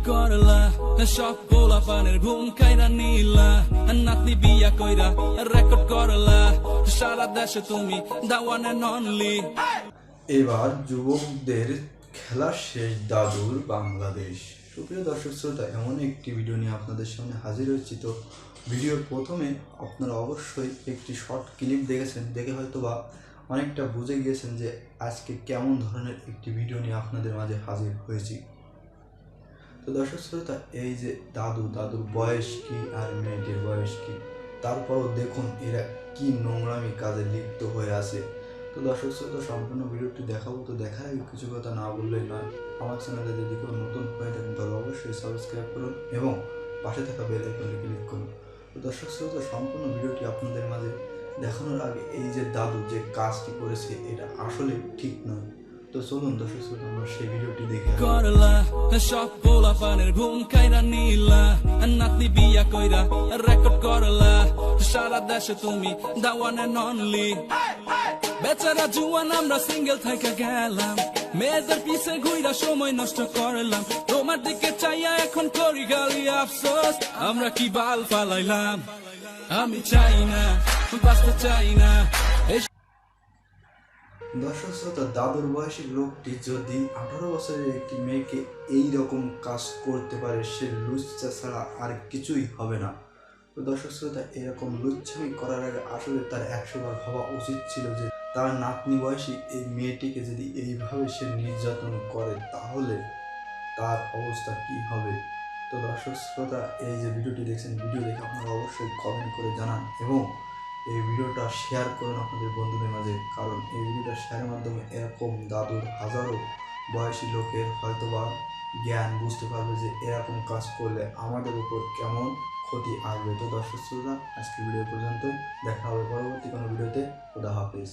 করলা সব পোলা পানের ঘুম কাইরা নিলা নাতনি বিয়া কইরা রেকর্ড করলা সারা দেশে তুমি দাওয়ান এন্ড অনলি। এবার যুবকদের খেলা শেষ দাদুর বাংলাদেশ। সুপ্রিয় দর্শক শ্রোতা, এমন একটি ভিডিও নিয়ে আপনাদের সামনে হাজির হয়েছি। তো ভিডিওর প্রথমে আপনারা অবশ্যই একটি শর্ট ক্লিপ দেখেছেন, দেখে হয়তো বা অনেকটা বুঝে গিয়েছেন যে আজকে কেমন ধরনের একটি ভিডিও নিয়ে আপনাদের মাঝে হাজির হয়েছি। তো দর্শক শ্রোতা, এই যে দাদুর বয়স কি আর মেয়েটির বয়স কি, তারপরও দেখুন এরা কি নোংরামি কাজে লিপ্ত হয়ে আছে। তো দর্শক শ্রোতা, সম্পূর্ণ ভিডিওটি দেখাবো। তো দেখার আগে কিছু কথা না বললেই নয়, আমার চ্যানেলে যদি কেউ নতুন হয়ে থাকেন তাহলে অবশ্যই সাবস্ক্রাইব করুন এবং পাশে থাকা বেল আইকনে ক্লিক করুন। তো দর্শক শ্রোতা, সম্পূর্ণ ভিডিওটি আপনাদের মাঝে দেখানোর আগে এই যে দাদু যে কাজটি করেছে এটা আসলে ঠিক নয়। তো চলুন দর্শক শ্রোতা, আমরা সেই ভিডিওটি দেখে করলা সব পোলা পানের ঘুম কাইরা নিলা নাতনি বিয়া কইরা রেকর্ড করলা সারা দেশে তুমি দাওয়ান এন্ড অনলি। বেচারা জুয়ান আমরা সিঙ্গেল থেকে গেলাম, মেয়েদের পিছে ঘুইরা সময় নষ্ট করলাম। তোমার দিকে চাইয়া এখন করি গালি আফসোস, আমরা কি বাল ফালাইলাম। আমি চাই না, বাঁচতে চাই না। দর্শক শ্রোতা, দাদুর বয়সী লোকটি যদি 18 বছরের একটি মেয়েকে এই রকম কাজ করতে পারে, সে লুচ্চা ছাড়া আর কিছুই হবে না। তো দর্শক শ্রোতা, এরকম লুচ্ছামি করার আগে আসলে তার 100 বার ভাবা উচিত ছিল যে তার নাতনি বয়সী এই মেয়েটিকে যদি এইভাবে সে নির্যাতন করে তাহলে তার অবস্থা কি হবে। তো দর্শক শ্রোতা, এই যে ভিডিওটি দেখছেন, ভিডিও দেখে আপনারা অবশ্যই কমেন্ট করে জানান এবং এই ভিডিওটা শেয়ার করুন আপনাদের বন্ধুদের মাঝে, কারণ এই ভিডিওটা শেয়ারের মাধ্যমে এরকম দাদুর হাজারো বয়সী লোকের হয়তোবা জ্ঞান বুঝতে পারবে যে এরকম কাজ করলে আমাদের উপর কেমন ক্ষতি আসবে। তো দর্শক শ্রোতা, আজকের ভিডিও পর্যন্তই, দেখা হবে পরবর্তী কোনো ভিডিওতে। খোদা হাফেজ।